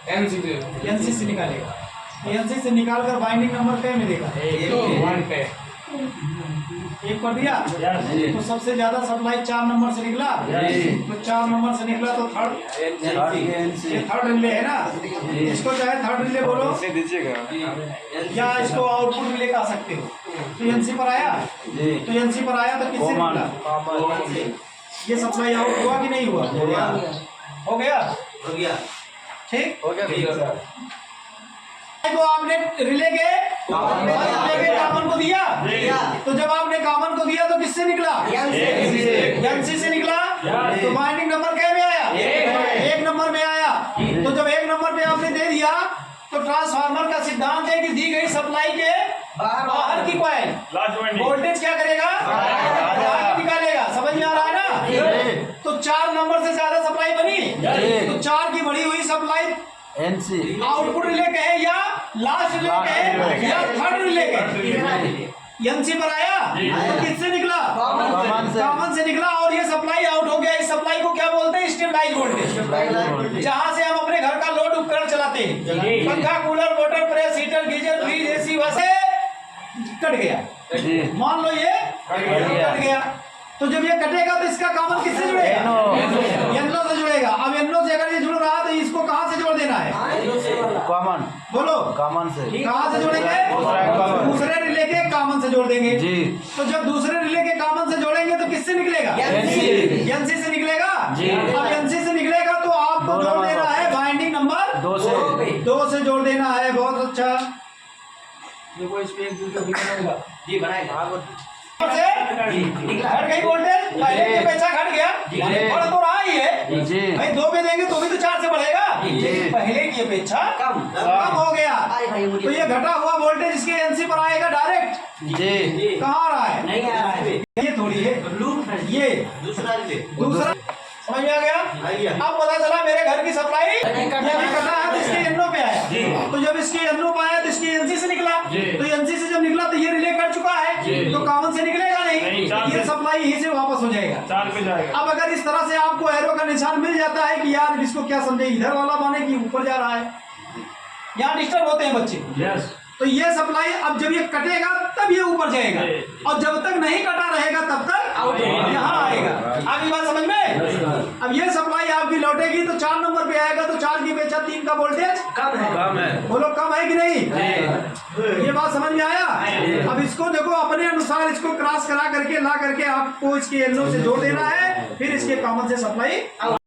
NC से निकालेगा। NC से निकाल कर बाइंडिंग नंबर पे मिलेगा, एक पर दिया तो सबसे ज्यादा सप्लाई 4 नंबर से निकला, तो 4 नंबर से निकला तो थर्ड रिले है ना, इसको चाहे थर्ड रिले बोलो या इसको आउटपुट रिले कह सकते हो। तो एनसी पर आया, तो एनसी पर आया तो किससे निकला, ये सप्लाई आउट हुआ कि नहीं हुआ, हो गया ठीक हो गया। तो आपने रिले के कॉमन को दिया, तो जब आपने कॉमन को दिया तो किससे निकला, एनसी से निकला, तो बाइंडिंग नंबर क्या में आया, 1 नंबर में आया। तो जब 1 नंबर पे आपने दे दिया तो ट्रांसफार्मर का सिद्धांत है कि दी गई सप्लाई के बाहर की कॉइल वोल्टेज क्या करेगा, निकालेगा। समझ में आ रहा है ना। तो 4 नंबर से ज्यादा सप्लाई बनी, तो 4 की बढ़ी हुई सप्लाई एनसी आउटपुट रिले कहे या लास्ट रिले कहे या थर्ड रिले कहे, एनसी पर आया तो किससे निकला, कॉमन से निकला, और ये सप्लाई आउट हो गया। इस सप्लाई को क्या बोलते हैं, स्टेबलाइज वोल्टेज, जहां से हम अपने घर का लोड उपकरण चलाते हैं, पंखा, cooler, motor, press, heater, geyser, fridge, AC, वैसे कट गया, मान लो ये कट गया। तो जब ये कटेगा तो इसका कॉमन किससे जुड़ेगा, एनो से जुड़ेगा। अब एनो से अगर ये जुड़ रहा तो इसको कहां से जोड़ देना है, कॉमन बोलो, कॉमन से कहां से जोड़ेंगे, दूसरे रिले के कॉमन से जोड़ देंगे जी। तो जब दूसरे रिले के कॉमन से जोड़ेंगे तो किससे निकलेगा, एनसी से निकलेगा जी। अब एनसी से निकलेगा तो आपको जोड़ देना है बाइंडिंग नंबर 2 से जोड़ देना है। बहुत अच्छा, देखो इस पे एक दूसरा होगा जी, बनाएगा घट गई वोल्टेज, पहले की अपेक्षा घट गया, बढ़ तो रहा ही है भाई, 2 पे देंगे तो भी तो 4 से बढ़ेगा, पहले की अपेक्षा कम हो गया। तो ये घटा हुआ वोल्टेज इसके एनसी पर आएगा डायरेक्ट जी। कहाँ आ रहा है, नहीं आ रहा है, ये थोड़ी है, ये दूसरा समझ में आ गया। अब पता चला मेरे घर की सप्लाई कटा है तो इसके एनो पे आया, तो जब इसके एनो पे आया तो इसकी एनसी से निकला, तो एनसी से जब निकला तो ये रिले कर चुका है, तो कॉमन से निकलेगा नहीं, ये सप्लाई यहीं से वापस हो जाएगा। अब अगर इस तरह से आपको एरो का निशान मिल जाता है कि यार इसको क्या समझे, इधर वाला माने कि ऊपर जा रहा है, यहाँ डिस्टर्ब होते हैं बच्चे, तो ये सप्लाई अब जब ये कटेगा तब ये ऊपर जाएगा, और जब तक नहीं कटा रहेगा तब तक यहाँ आएगा। आपकी बात समझ में। अब ये सप्लाई आपकी लौटेगी तो 4 नंबर पे आएगा, तो 4 की अपेक्षा 3 का वोल्टेज कम है, बोलो कम है कि नहीं, ये बात समझ में आया। अब इसको देखो अपने अनुसार इसको क्रॉस करा करके ला करके आपको इसके एनो से जोड़ देना है, फिर इसके कॉमन से सप्लाई